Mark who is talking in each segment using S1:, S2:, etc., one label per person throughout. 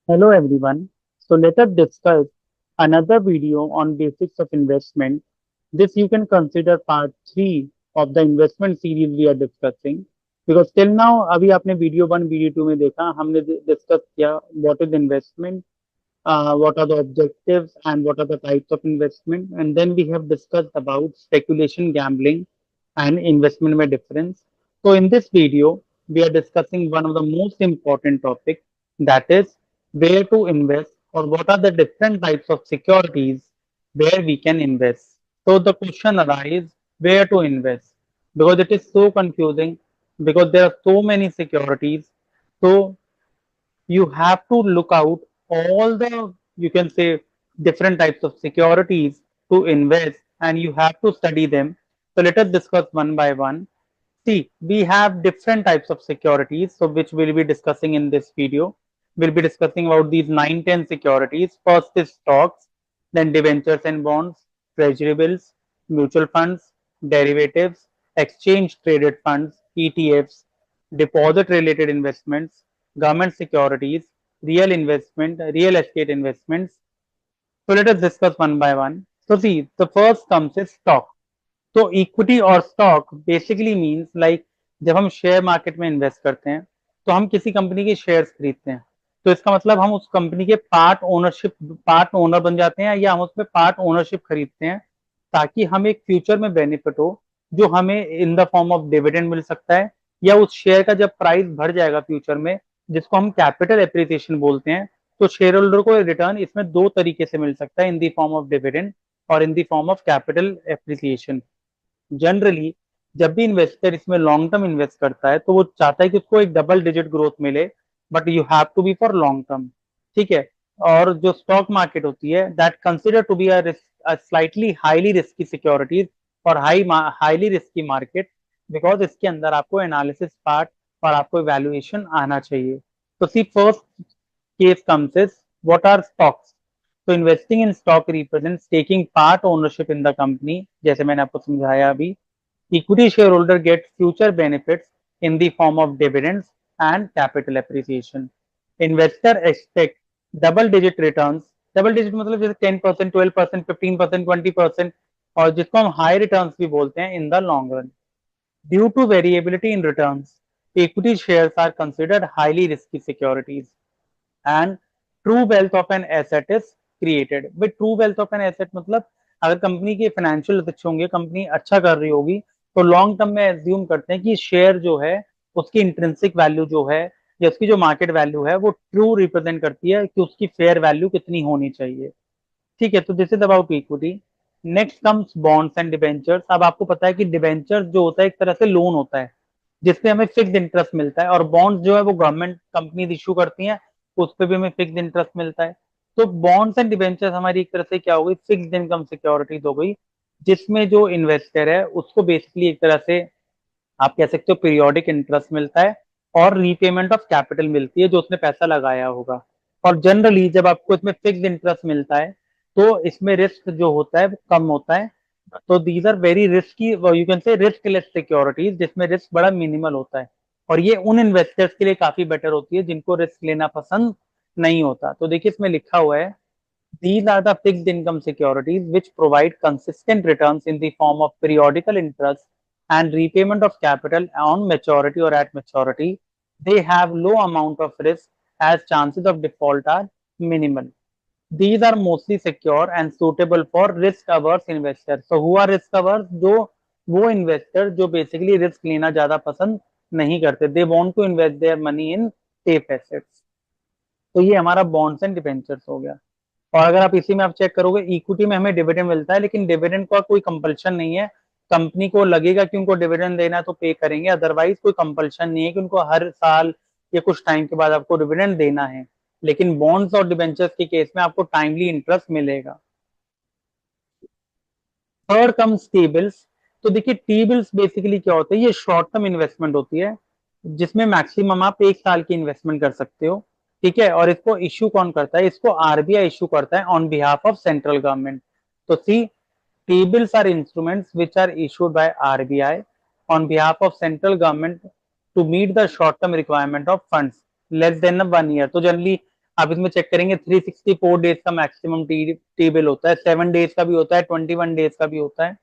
S1: Hello everyone. So let us discuss another video on basics of investment. This you can consider part 3 of the investment series we are discussing. Because till now अभी आपने video 1 video 2 में देखा हमने discuss किया what is investment, what are the objectives and what are the types of investment, and then we have discussed about speculation, gambling and investment में difference. So in this video we are discussing one of the most important topic, that is where to invest or what are the different types of securities where we can invest. So the question arises, where to invest, because it is so confusing, because there are so many securities. So you have to look out all the, you can say, different types of securities to invest, and you have to study them. So let us discuss one by one. See, we have different types of securities, so which we'll be discussing in this video. We'll be discussing about these 9, 10 securities. First is stocks, then debentures and bonds, treasury bills, mutual funds, derivatives, exchange traded funds, ETFs, deposit related investments, government securities, real estate investments. So let us discuss one by one. So see, the first comes is stock. तो equity और stock basically means like जब हम share market में invest करते हैं तो हम किसी कंपनी के शेयर्स खरीदते हैं, तो इसका मतलब हम उस कंपनी के पार्ट ओनर बन जाते हैं या हम उसमें पार्ट ओनरशिप खरीदते हैं, ताकि हम एक फ्यूचर में बेनिफिट हो जो हमें in the form of dividend मिल सकता है, या उस शेयर का जब प्राइस बढ़ जाएगा फ्यूचर में, जिसको हम कैपिटल एप्रिसिएशन बोलते हैं, तो शेयर होल्डर को रिटर्न इसमें दो तरीके से मिल सकता है, in the form of dividend और in the form of capital appreciation. Generally जब भी इन्वेस्टर इसमें लॉन्ग टर्म इन्वेस्ट करता है तो वो चाहता है कि उसको एक डबल डिजिट ग्रोथ मिले, but you have to be for long term. ठीक है। और जो स्टॉक मार्केट होती है that consider to be slightly highly risky securities और हाईली रिस्की मार्केट, बिकॉज इसके अंदर आपको एनालिसिस पार्ट और आपको वैल्यूएशन आना चाहिए। तो see first case comes is what are stocks. तो investing in stock represents taking part ownership in the company, जैसे मैंने आपको समझाया अभी। Equity shareholder get future benefits in the form of dividends and capital appreciation. Investor expect double digit returns. Double digit मतलब जैसे 10%, 12%, 15%, 20%, और जिसको हम हाई रिटर्न्स भी बोलते हैं in the long run. Due to variability in returns, equity shares are considered highly risky securities and true wealth of an asset is created। भाई true wealth of an asset मतलब अगर company के financial अच्छे होंगे, company अच्छा कर रही होगी, तो लॉन्ग टर्म में एज्यूम करते हैं कि शेयर जो है उसकी इंट्रिंसिक वैल्यू जो है या उसकी जो मार्केट वैल्यू है वो ट्रू रिप्रेजेंट करती है कि उसकी फेयर वैल्यू कितनी होनी चाहिए। ठीक है, तो this is about equity. Next comes bonds and debentures. अब आपको पता है कि डिबेंचर्स जो होता है एक तरह से लोन होता है जिसपे हमें फिक्स इंटरेस्ट मिलता है, और बॉन्ड्स जो है वो गवर्नमेंट कंपनी इशू करती हैं, उस पर भी हमें फिक्स इंटरेस्ट मिलता है। तो बॉन्ड्स एंड डिबेंचर्स हमारी एक तरह से क्या हो गई, फिक्स इनकम सिक्योरिटीज हो गई, जिसमें जो इन्वेस्टर है उसको बेसिकली एक तरह से आप कह सकते हो पीरियोडिक इंटरेस्ट मिलता है और रीपेमेंट ऑफ कैपिटल मिलती है जो उसने पैसा लगाया होगा। और जनरली जब आपको इसमें फिक्स इंटरेस्ट मिलता है तो इसमें रिस्क जो होता है वो कम होता है। तो these are very risky, you can say risk less securities, जिसमें रिस्क बड़ा मिनिमल होता है, और ये उन इन्वेस्टर्स के लिए काफी बेटर होती है जिनको रिस्क लेना पसंद नहीं होता। तो देखिए इसमें लिखा हुआ है, these are the fixed income securities which provide consistent returns in the form of periodical interest and repayment of capital on maturity or at maturity. They have low amount of risk as chances of default are minimal. These are mostly secure and suitable for risk averse investors. So who are risk averse? जो वो investor जो basically risk लेना ज्यादा पसंद नहीं करते, they want to invest their money in safe assets. तो ये हमारा बॉन्ड्स एंड डिबेंचर्स हो गया। और अगर आप इसी में आप चेक करोगे, इक्विटी में हमें डिविडेंड मिलता है, लेकिन डिविडेंड का कोई कंपल्शन नहीं है। कंपनी को लगेगा कि उनको डिविडेंड देना है तो पे करेंगे, अदरवाइज कोई कंपल्शन नहीं है कि उनको हर साल या कुछ टाइम के बाद आपको डिविडेंड देना है। लेकिन बॉन्ड्स और डिबेंचर्स के केस में आपको टाइमली इंटरेस्ट मिलेगा। Third comes T bills. तो देखिए टी बिल्स बेसिकली क्या होता है, ये शॉर्ट टर्म इन्वेस्टमेंट होती है जिसमें मैक्सिमम आप 1 साल की इन्वेस्टमेंट कर सकते हो। ठीक है, और इसको इश्यू कौन करता है, इसको आरबीआई इश्यू करता है on behalf of central government. तो see, T bills are instruments which are issued by RBI on behalf of central government to meet the short term requirement of funds less than 1 year. तो generally आप इसमें check करेंगे 364 days का maximum T bill होता है, 7 days का भी होता है, 21 डेज का भी होता है।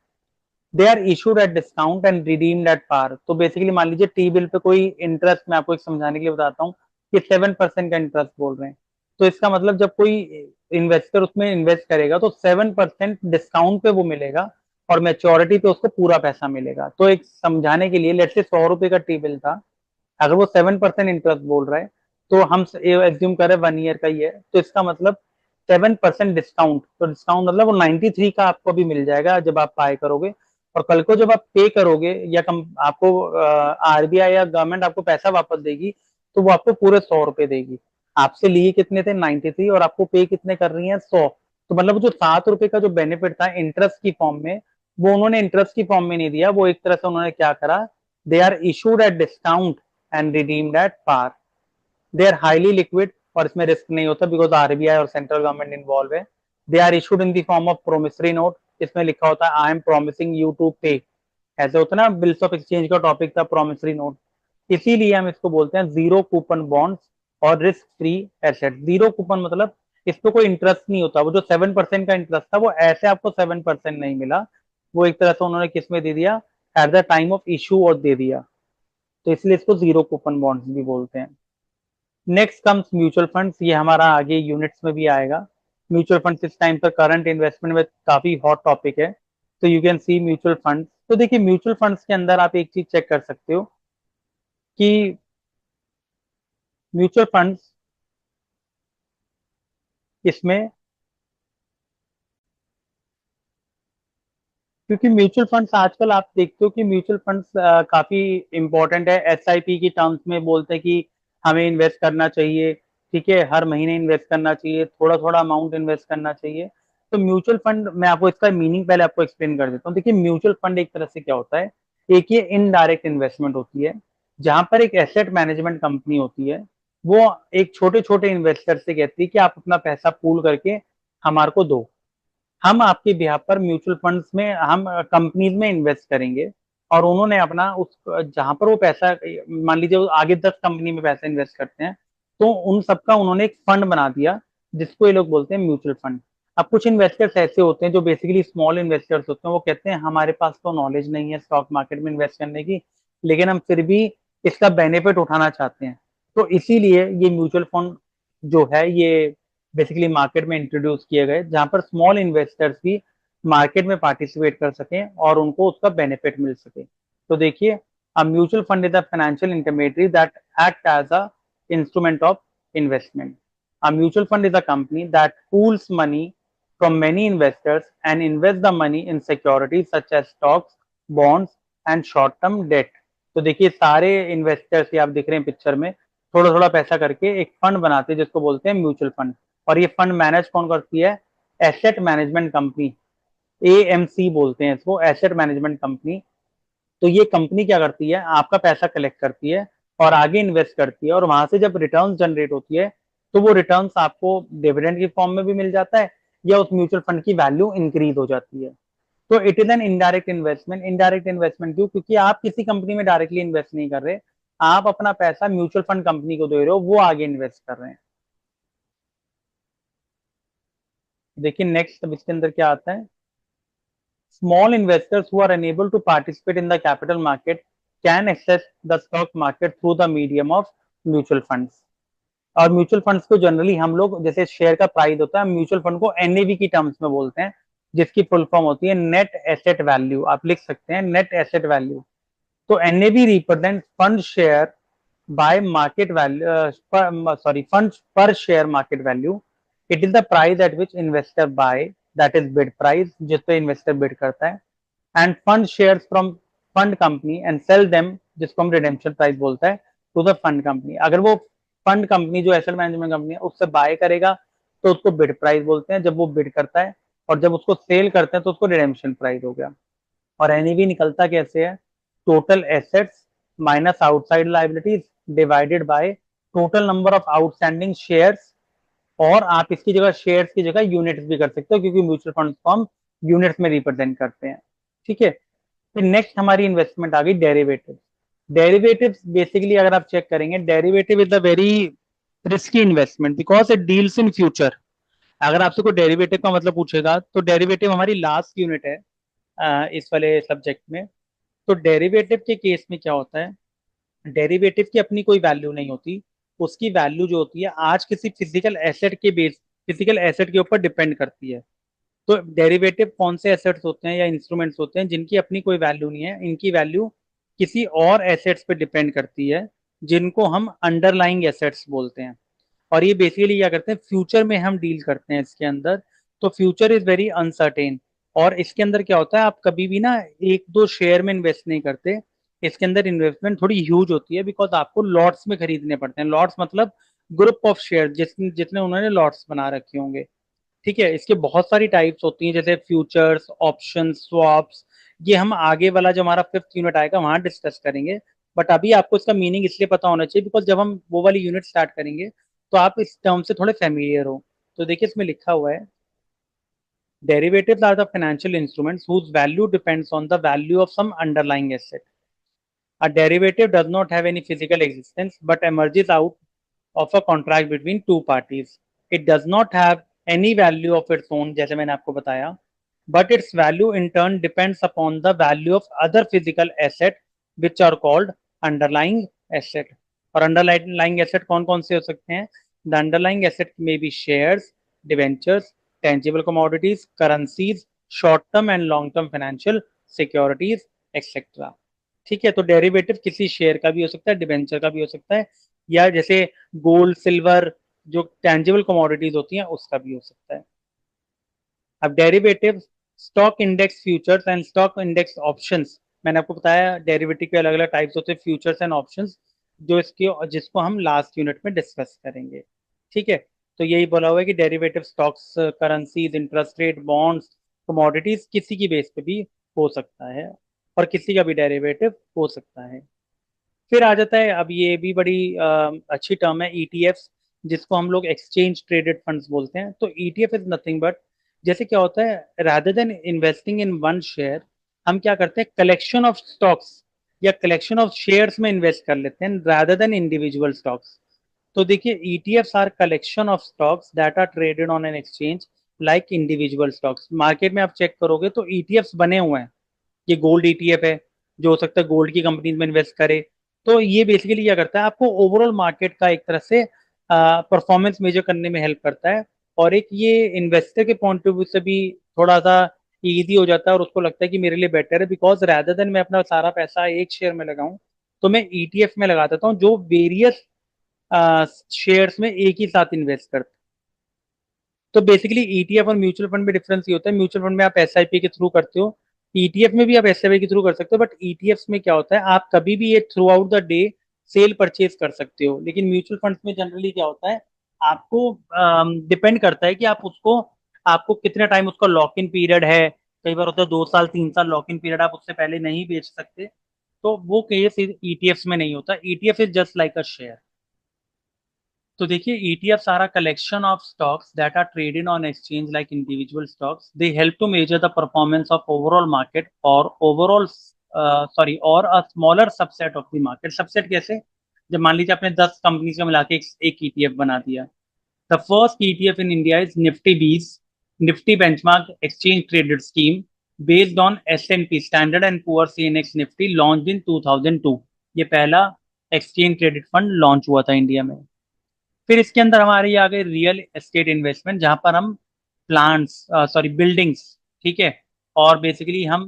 S1: They are issued at discount and redeemed at par. तो बेसिकली मान लीजिए टी बिल पे कोई इंटरेस्ट, मैं आपको एक समझाने के लिए बताता हूँ कि 7% का इंटरेस्ट बोल रहे हैं। तो इसका मतलब जब कोई इन्वेस्टर उसमें इन्वेस्ट करेगा तो 7% डिस्काउंट पे वो मिलेगा और मेच्योरिटी पे उसको पूरा पैसा मिलेगा। तो एक समझाने के लिए, लेट्स से 100 रुपए का टी बिल था, अगर वो 7% इंटरेस्ट बोल रहा है तो हम एज्यूम करें 1 ईयर का ही है, तो इसका मतलब 7% डिस्काउंट, तो डिस्काउंट मतलब वो 93 का आपको भी मिल जाएगा जब आप बाय करोगे। और कल को जब आप पे करोगे या आपको आरबीआई या गवर्नमेंट आपको पैसा वापस देगी तो वो आपको पूरे 100 रुपए देगी। आपसे लिए कितने थे 93 और आपको पे कितने कर रही है 100। तो मतलब जो 7 रुपए का जो बेनिफिट था इंटरेस्ट की फॉर्म में, वो उन्होंने इंटरेस्ट की फॉर्म में नहीं दिया, वो एक तरह से उन्होंने क्या करा, they are issued at discount and redeemed at par. They are highly liquid और इसमें रिस्क नहीं होता बिकॉज आरबीआई और सेंट्रल गवर्नमेंट इन्वॉल्व है। They are issued in the form of promissory note, इसमें लिखा होता है I am promising you to pay. ऐसे होता है ना, बिल्स ऑफ एक्सचेंज का टॉपिक था प्रोमिसरी नोट, इसीलिए हम इसको बोलते हैं जीरो कूपन बॉन्ड्स और risk free asset. Zero coupon मतलब इस पे कोई इंटरेस्ट नहीं होता, वो जो 7% का इंटरेस्ट था वो ऐसे आपको 7% नहीं मिला, वो एक तरह से उन्होंने किस में दे दिया, at the time of issue और दे दिया। तो इसलिए इसको जीरो कूपन बॉन्ड्स भी बोलते हैं। नेक्स्ट कम्स म्यूचुअल फंड्स, ये हमारा आगे यूनिट्स में भी आएगा। म्यूचुअल फंड्स इस टाइम पर करंट इन्वेस्टमेंट में काफी हॉट टॉपिक है। तो you can see mutual funds. तो देखिए म्यूचुअल फंड्स के अंदर आप एक चीज चेक कर सकते हो कि म्यूचुअल फंड्स इसमें, क्योंकि म्यूचुअल फंड्स आजकल आप देखते हो कि म्यूचुअल फंड्स काफी इंपॉर्टेंट है। एसआईपी की टर्म्स में बोलते हैं कि हमें इन्वेस्ट करना चाहिए, ठीक है, हर महीने इन्वेस्ट करना चाहिए, थोड़ा थोड़ा अमाउंट इन्वेस्ट करना चाहिए। तो म्यूचुअल फंड, मैं आपको इसका मीनिंग पहले आपको एक्सप्लेन कर देता हूँ। देखिए म्यूचुअल फंड एक तरह से क्या होता है, एक ये इनडायरेक्ट इन्वेस्टमेंट होती है जहां पर एक एसेट मैनेजमेंट कंपनी होती है, वो एक छोटे छोटे इन्वेस्टर से कहती है कि आप अपना पैसा पूल करके हमारे को दो, हम आपके बिहाफ पर म्यूचुअल फंड्स में, हम कंपनीज में इन्वेस्ट करेंगे। और उन्होंने अपना उस जहां पर वो पैसा, मान लीजिए वो आगे 10 कंपनी में पैसा इन्वेस्ट करते हैं, तो उन सबका उन्होंने एक फंड बना दिया जिसको ये लोग बोलते हैं म्यूचुअल फंड। अब कुछ इन्वेस्टर्स ऐसे होते हैं जो बेसिकली स्मॉल इन्वेस्टर्स होते हैं, वो कहते हैं हमारे पास तो नॉलेज नहीं है स्टॉक मार्केट में इन्वेस्ट करने की, लेकिन हम फिर भी इसका बेनिफिट उठाना चाहते हैं। तो इसीलिए ये म्यूचुअल फंड जो है ये बेसिकली मार्केट में इंट्रोड्यूस किए गए जहां पर स्मॉल इन्वेस्टर्स भी मार्केट में पार्टिसिपेट कर सकें और उनको उसका बेनिफिट मिल सके। तो देखिए a mutual fund is a financial intermediary that act as a instrument of investment. A mutual fund is a company that pools money from many investors and invests the money in securities such as stocks, bonds and short-term debt। तो देखिए सारे investors ये आप देख रहे हैं picture में, थोड़ा थोड़ा पैसा करके एक फंड बनाते हैं जिसको बोलते हैं म्यूचुअल फंड। और ये फंड मैनेज कौन करती है, एसेट मैनेजमेंट कंपनी, एएमसी बोलते हैं इसको, एसेट मैनेजमेंट कंपनी। तो ये कंपनी क्या करती है, आपका पैसा कलेक्ट करती है और आगे इन्वेस्ट करती है, और वहां से जब रिटर्न जनरेट होती है तो वो रिटर्न आपको डिविडेंड की फॉर्म में भी मिल जाता है या उस म्यूचुअल फंड की वैल्यू इंक्रीज हो जाती है। तो it is an indirect investment. Indirect investment क्यों, क्योंकि आप किसी कंपनी में डायरेक्टली इन्वेस्ट नहीं कर रहे, आप अपना पैसा म्यूचुअल फंड कंपनी को दे रहे हो, वो आगे इन्वेस्ट कर रहे हैं। देखिए नेक्स्ट अब इसके अंदर क्या आता है, small investors who are unable to participate in the capital market can access the stock market through the medium of mutual funds। और म्यूचुअल फंड्स को जनरली हम लोग, जैसे शेयर का प्राइस होता है, म्यूचुअल फंड को एनएवी की टर्म्स में बोलते हैं, जिसकी फुल फॉर्म होती है नेट एसेट वैल्यू, आप लिख सकते हैं नेट एसेट वैल्यू। तो NAV represent fund share by market value, sorry fund per share market value. It is the price at which investor buy, that is bid price, जिस पे investor bid करता है, and fund shares from fund company and sell them, जिसको हम redemption price बोलता है, to the fund company. अगर वो फंड कंपनी जो एसेट मैनेजमेंट कंपनी है उससे बाय करेगा तो उसको बिड प्राइस बोलते हैं जब वो बिड करता है, और जब उसको सेल करते हैं तो उसको रिडेम्पशन प्राइस हो गया। और एनईवी निकलता कैसे है, total assets minus outside liabilities divided by total number of outstanding shares. और आप इसकी जगह शेयर्स की जगह यूनिट्स भी कर सकते हो क्योंकि म्यूचुअल फंड को हम यूनिट्स में रिप्रेजेंट करते हैं, ठीक है। फिर नेक्स्ट हमारी इन्वेस्टमेंट आ गई डेरिवेटिव। डेरिवेटिव्स बेसिकली अगर आप चेक करेंगे, derivative is a very risky investment because it deals in future. अगर आपसे कोई डेरिवेटिव का मतलब पूछेगा तो डेरिवेटिव हमारी लास्ट यूनिट है इस वाले सब्जेक्ट में। तो डेरिवेटिव के केस में क्या होता है, डेरिवेटिव की अपनी कोई वैल्यू नहीं होती, उसकी वैल्यू जो होती है आज किसी फिजिकल एसेट के ऊपर डिपेंड करती है। तो डेरिवेटिव कौन से एसेट्स होते हैं या इंस्ट्रूमेंट्स होते हैं जिनकी अपनी कोई वैल्यू नहीं है, इनकी वैल्यू किसी और एसेट्स पे डिपेंड करती है, जिनको हम अंडरलाइंग एसेट्स बोलते हैं। और ये बेसिकली क्या करते हैं, फ्यूचर में हम डील करते हैं इसके अंदर। तो फ्यूचर इज वेरी अनसर्टेन। और इसके अंदर क्या होता है, आप कभी भी ना एक दो शेयर में इन्वेस्ट नहीं करते। इसके अंदर इन्वेस्टमेंट थोड़ी ह्यूज होती है बिकॉज आपको लॉट्स में खरीदने पड़ते हैं। लॉट्स मतलब ग्रुप ऑफ शेयर जितने उन्होंने लॉट्स बना रखे होंगे। ठीक है, इसके बहुत सारी टाइप्स होती हैं जैसे फ्यूचर्स, ऑप्शन, स्वैप्स। ये हम आगे वाला जो हमारा फिफ्थ यूनिट आएगा वहां डिस्कस करेंगे। बट अभी आपको इसका मीनिंग इसलिए पता होना चाहिए बिकॉज जब हम वो वाली यूनिट स्टार्ट करेंगे तो आप इस टर्म से थोड़े फेमिलियर हो। तो देखिए इसमें लिखा हुआ है, derivatives are the financial instruments whose value depends on the value of some underlying asset. A derivative does not have any physical existence but emerges out of a contract between two parties. It does not have any value of its own, जैसे मैंने आपको बताया, but its value in turn depends upon the value of other physical asset which are called underlying asset. और underlying asset कौन कौन से हो सकते हैं? The underlying asset may be shares, debentures, tangible commodities, currencies, short term and long term financial securities, etc. ठीक है, तो डेरिवेटिव किसी शेयर का भी हो सकता है, डिबेंचर का भी हो सकता है, या जैसे गोल्ड सिल्वर जो टेंजिबल कमोडिटीज होती हैं उसका भी हो सकता है। अब derivative, stock index futures and stock index options, मैंने आपको बताया डेरिवेटिव के अलग अलग टाइप्स होते हैं, फ्यूचर्स एंड ऑप्शंस, जो इसके जिसको हम लास्ट यूनिट में डिस्कस करेंगे। ठीक है, तो यही बोला हुआ है कि derivative stocks, currencies, interest rate, bonds, commodities किसी की बेस पे भी हो सकता है और किसी का भी डेरिवेटिव हो सकता है। फिर आ जाता है, अब ये भी बड़ी अच्छी टर्म है, ईटीएफ, जिसको हम लोग एक्सचेंज ट्रेडेड फंड्स बोलते हैं। तो ईटीएफ इज नथिंग बट, जैसे क्या होता है, rather than investing in one share, हम क्या करते हैं, कलेक्शन ऑफ स्टॉक्स या कलेक्शन ऑफ शेयर्स में इन्वेस्ट कर लेते हैं रादर देन इंडिविजुअल स्टॉक्स। तो देखिए, ETFs are collection of stocks that are traded on an exchange like individual stocks. Market में आप चेक करोगे तो ईटीएफ्स बने हुए हैं। ये गोल्ड ईटीएफ है, जो हो सकता है गोल्ड की कंपनीज में इन्वेस्ट करे। तो ये बेसिकली क्या करता है, आपको ओवरऑल मार्केट का एक तरह से परफॉर्मेंस मेजर करने में हेल्प करता है। और एक ये इन्वेस्टर के पॉइंट ऑफ व्यू से भी थोड़ा सा इजी हो जाता है और उसको लगता है कि मेरे लिए बेटर है, बिकॉज रैदर देन मैं अपना सारा पैसा एक शेयर में लगाऊं, तो मैं ईटीएफ में लगा देता हूँ जो वेरियस शेयर्स में एक ही साथ इन्वेस्ट करते हैं। तो बेसिकली ईटीएफ और म्यूचुअल फंड में डिफरेंस ये होता है, म्यूचुअल फंड में आप एसआईपी के थ्रू करते हो, ईटीएफ में भी आप एसआईपी के थ्रू कर सकते हो, बट ईटीएफ में क्या होता है, आप कभी भी ये through out the day cell purchase कर सकते हो। लेकिन म्यूचुअल फंड्स में जनरली क्या होता है, आपको डिपेंड करता है कि आप उसको, आपको कितने टाइम उसका लॉक इन पीरियड है। कई बार होता है 2 साल 3 साल लॉक इन पीरियड, आप उससे पहले नहीं बेच सकते। तो वो केस ईटीएफ में नहीं होता, ETF is just like a share. तो देखिए, ETFs are a collection of stocks that are traded on exchange like individual stocks. They help to measure the performance of overall market or a smaller subset of the market. Subset कैसे? जब मान लीजिए आपने 10 companies का मिला के एक ETF बना दिया। The first ETF in India is Nifty Bees, Nifty Benchmark Exchange Traded Scheme, based on S&P Standard and Poor's CNX Nifty, launched in 2002. ये पहला एक्सचेंज ट्रेडेड फंड लॉन्च हुआ था इंडिया में। फिर इसके अंदर हमारे ये आ गए रियल एस्टेट इन्वेस्टमेंट, जहां पर हम प्लांट्स, सॉरी बिल्डिंग्स, ठीक है, और बेसिकली हम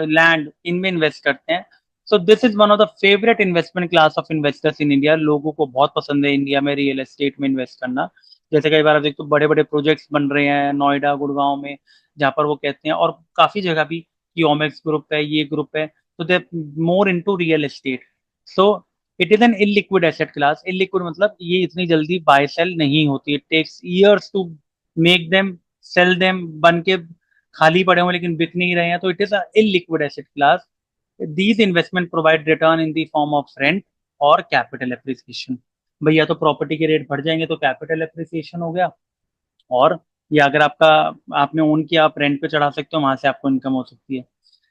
S1: लैंड इनमें इन्वेस्ट करते हैं। So this is one of the favourite investment class of investors in India. लोगों को बहुत पसंद है इंडिया में रियल एस्टेट में इन्वेस्ट करना। जैसे कई बार आप देखते हो बड़े बड़े प्रोजेक्ट्स बन रहे हैं नोएडा गुड़गांव में, जहाँ पर वो कहते हैं, और काफी जगह भी, कि ओमेक्स ग्रुप है, ये ग्रुप है, तो they more into real estate. So it is an illiquid asset class. Illiquid मतलब ये इतनी जल्दी बाय सेल नहीं होती, it takes years to make them, sell them, बन के खाली पड़े हुए लेकिन बिक नहीं रहे हैं, तो it is a illiquid asset class. These investment provide return in the form of rent और कैपिटल एप्रिसिएशन। भैया तो प्रॉपर्टी के रेट बढ़ जाएंगे तो कैपिटल एप्रिसिएशन हो गया, और या अगर आपका, आपने ओन किया, आप रेंट पे चढ़ा सकते हो, वहां से आपको इनकम हो सकती है।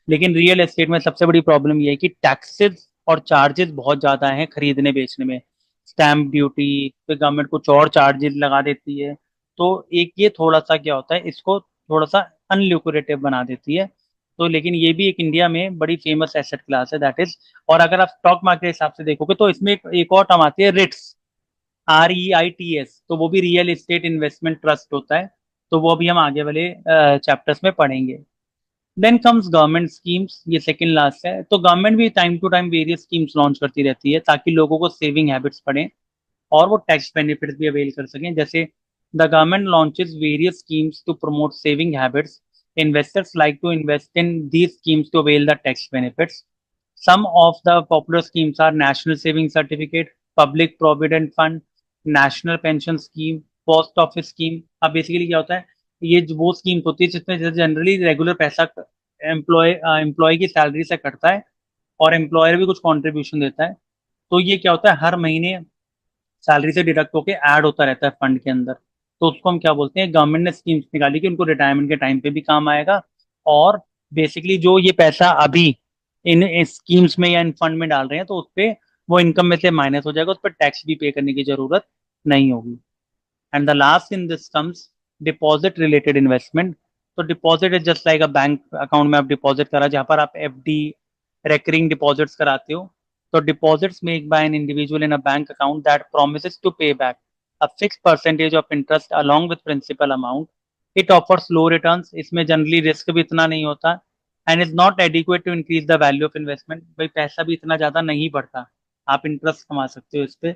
S1: लेकिन रियल एस्टेट में सबसे बड़ी प्रॉब्लम ये है कि टैक्सेस और चार्जेस बहुत ज्यादा हैं खरीदने बेचने में।
S2: स्टैम्प ड्यूटी, फिर गवर्नमेंट कुछ और चार्जेस लगा देती है। तो एक ये थोड़ा सा क्या होता है, इसको थोड़ा सा अनल्यूक्रेटिव बना देती है। तो लेकिन ये भी एक इंडिया में बड़ी फेमस एसेट क्लास है, दैट इज। और अगर आप स्टॉक मार्केट के हिसाब से देखोगे तो इसमें एक और टर्म आती है, रिट्स, REITS। तो वो भी रियल एस्टेट इन्वेस्टमेंट ट्रस्ट होता है। तो वो भी हम आगे वाले चैप्टर्स में पढ़ेंगे। देन कम्स गवर्नमेंट स्कीम्स, ये सेकंड लास्ट है। तो गवर्नमेंट भी time to time various schemes launch करती रहती है ताकि लोगों को सेविंग हैबिट्स पड़े और वो टैक्स बेनिफिट्स भी अवेल कर सकें। जैसे the government launches various schemes to promote saving habits. Investors like to invest in these schemes to avail the tax benefits. Some of the popular schemes are National Saving Certificate, Public Provident Fund, National Pension Scheme, post office scheme. अब basically क्या होता है, ये वो schemes होती है जिसमें generally regular पैसा एम्प्लॉय की सैलरी से कटता है और एम्प्लॉयर भी कुछ कंट्रीब्यूशन देता है। तो ये क्या होता है, हर महीने सैलरी से डिडक्ट होके ऐड होता रहता है फंड के अंदर। तो उसको हम क्या बोलते हैं, गवर्नमेंट ने स्कीम्स निकाली कि उनको रिटायरमेंट के टाइम पे भी काम आएगा। और बेसिकली जो ये पैसा अभी इन स्कीम्स में या इन फंड में डाल रहे हैं तो उस पे वो इनकम में से माइनस हो जाएगा, उस पर टैक्स भी पे करने की जरूरत नहीं होगी। And the last in this comes deposit related investment. तो deposit is just like a bank account में आप डिपॉजिट करा, जहां पर आप FD, रेकरिंग डिपॉजिट्स कराते हो। तो deposits make by an individual in a bank account that promises to pay back a fixed percentage of interest along with principal amount. It offers low returns, इसमें generally risk भी इतना नहीं होता, and is not adequate to increase the value of investment. भाई पैसा भी इतना ज्यादा नहीं बढ़ता, आप इंटरेस्ट कमा सकते हो इस पे।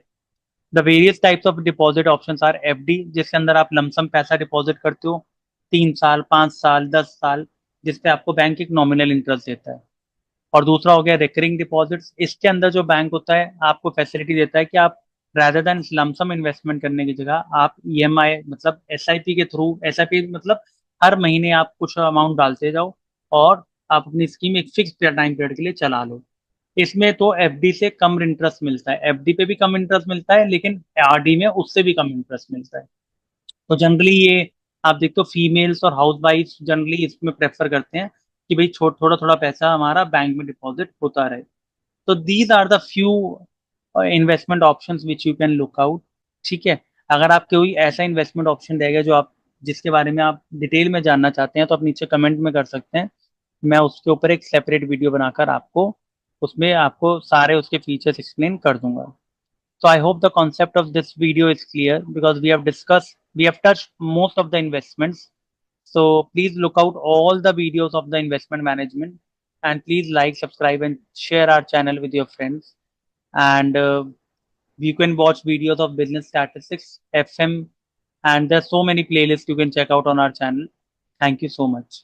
S2: The various types of deposit options are FD, जिसके अंदर आप लमसम पैसा डिपॉजिट करते हो 3 साल, 5 साल, 10 साल, जिसपे आपको बैंक एक नॉमिनल इंटरेस्ट देता है। और दूसरा हो गया रिकरिंग डिपॉजिट्स। इसके अंदर जो बैंक होता है आपको फैसिलिटी देता है कि आप rather देन लमसम इन्वेस्टमेंट करने की जगह आप EMI मतलब SIP के थ्रू, SIP मतलब हर महीने आप कुछ अमाउंट डालते जाओ और आप अपनी स्कीम एक फिक्स टाइम पीरियड के लिए चला लो। इसमें तो FD से कम इंटरेस्ट मिलता है, FD पे भी कम इंटरेस्ट मिलता है, लेकिन RD में उससे भी कम इंटरेस्ट मिलता है। तो जनरली ये आप देखते हो फीमेल्स और हाउस वाइफ जनरली इसमें प्रेफर करते हैं कि भाई छोट थोड़ा थोड़ा पैसा हमारा बैंक में डिपॉजिट होता रहे। तो these are the few investment options which you can look out. ठीक है। अगर आप कोई ऐसा इन्वेस्टमेंट ऑप्शन रहेगा जो आप जिसके बारे में आप डिटेल में जानना चाहते हैं तो आप नीचे कमेंट में कर सकते हैं। मैं उसके ऊपर एक सेपरेट वीडियो बनाकर आपको उसमें आपको सारे उसके फीचर्स एक्सप्लेन कर दूंगा। So I hope the concept of this video is clear because we have touched most of the investments. So please look out all the videos of the investment management, and please like, subscribe, and share our channel with your friends. And you can watch videos of business statistics, FM, and there's so many playlists you can check out on our channel. Thank you so much.